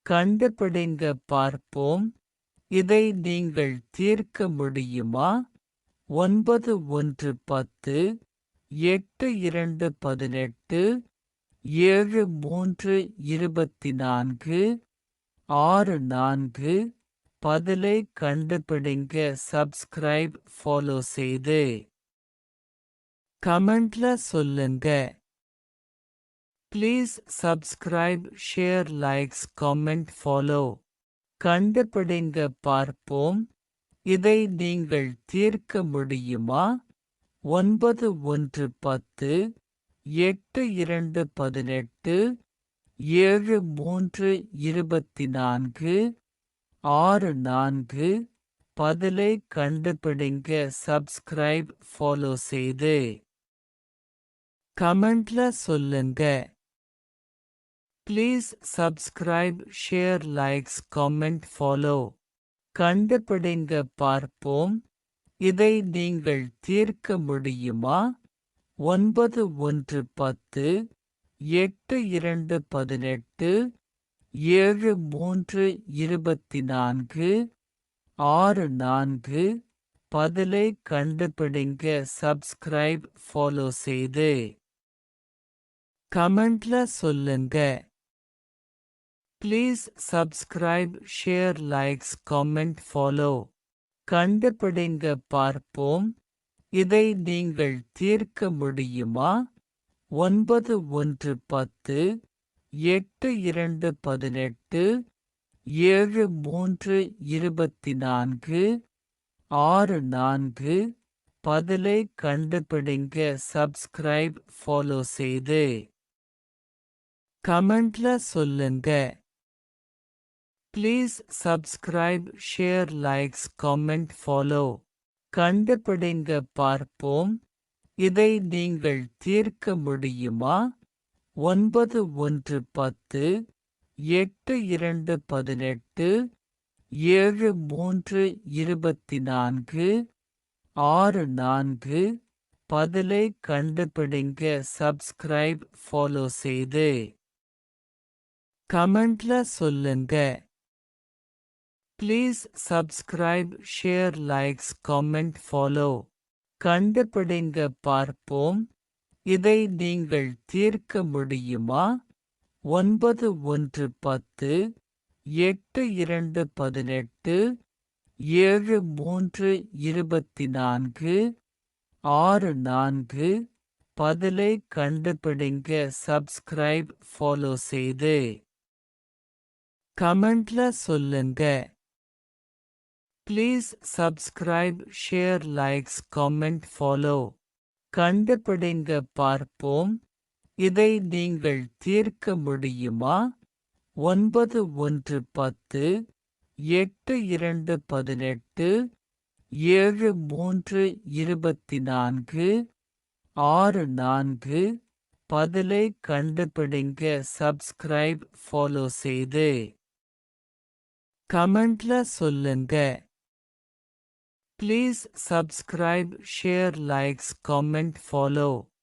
கண்டுபிடிங்க பார்ப்போம். இதை நீங்கள் தீர்க்க முடியுமா? 9 1 10, 8 2 18, 7 3 24, 6 4. பதிலை கண்டுபிடிங்க. சப்ஸ்கிரைப் ஃபாலோ செய்து கமெண்ட்ல சொல்லுங்க. Please subscribe share likes comment follow. கண்டுபிடிங்க பார்ப்போம். இதை நீங்கள் தீர்க்க முடியுமா? 9 1 10, 8 2 18, 7 3 24, 6 4. பதிலை கண்டுபிடிங்க. சப்ஸ்கிரைப் ஃபாலோ செய்து கமெண்ட்ல சொல்லுங்க. Please subscribe share likes comment follow. கண்டுபிடிங்க பார்ப்போம். இதை நீங்கள் தீர்க்க முடியுமா? 9 1 10, 8 2 18, 7 3 24, 6 4. பதிலை கண்டுபிடிங்க. சப்ஸ்கிரைப் ஃபாலோ செய்து கமெண்ட்ல சொல்லுங்க. Please subscribe share likes comment follow. கண்டுபிடிங்க பார்ப்போம். இதை நீங்கள் தீர்க்க முடியுமா? 9 1 10, 8 2 18, 7 3 24, 6 4. பதிலை கண்டுபிடிங்க. சப்ஸ்கிரைப் ஃபாலோ செய்து கமெண்ட்ல சொல்லுங்க. Please subscribe share likes comment follow. கண்டுபிடிங்க பார்ப்போம். இதை நீங்கள் தீர்க்க முடியுமா? 9 1 10, 8 2 18, 7 3 24, 6 4. பதிலை கண்டுபிடிங்க. சப்ஸ்கிரைப் ஃபாலோ செய்து கமெண்ட்ல சொல்லுங்க. Please subscribe share likes comment follow. கண்டுபிடிங்க பார்ப்போம். இதை நீங்கள் தீர்க்க முடியுமா? 9 1 10, 8 2 18, 7 3 24, 6 4. பதிலை கண்டுபிடிங்க. சப்ஸ்கிரைப் ஃபாலோ செய்து கமெண்ட்ல சொல்லுங்க. Please subscribe share likes comment follow. கண்டுபிடிங்க பார்ப்போம். இதை நீங்கள் தீர்க்க முடியுமா? 9 1 10, 8 2 18, 7 3 24, 6 4. பதிலை கண்டுபிடிங்க. சப்ஸ்கிரைப் ஃபாலோ செய்து கமெண்ட்ல சொல்லுங்க. Please subscribe share likes comment follow.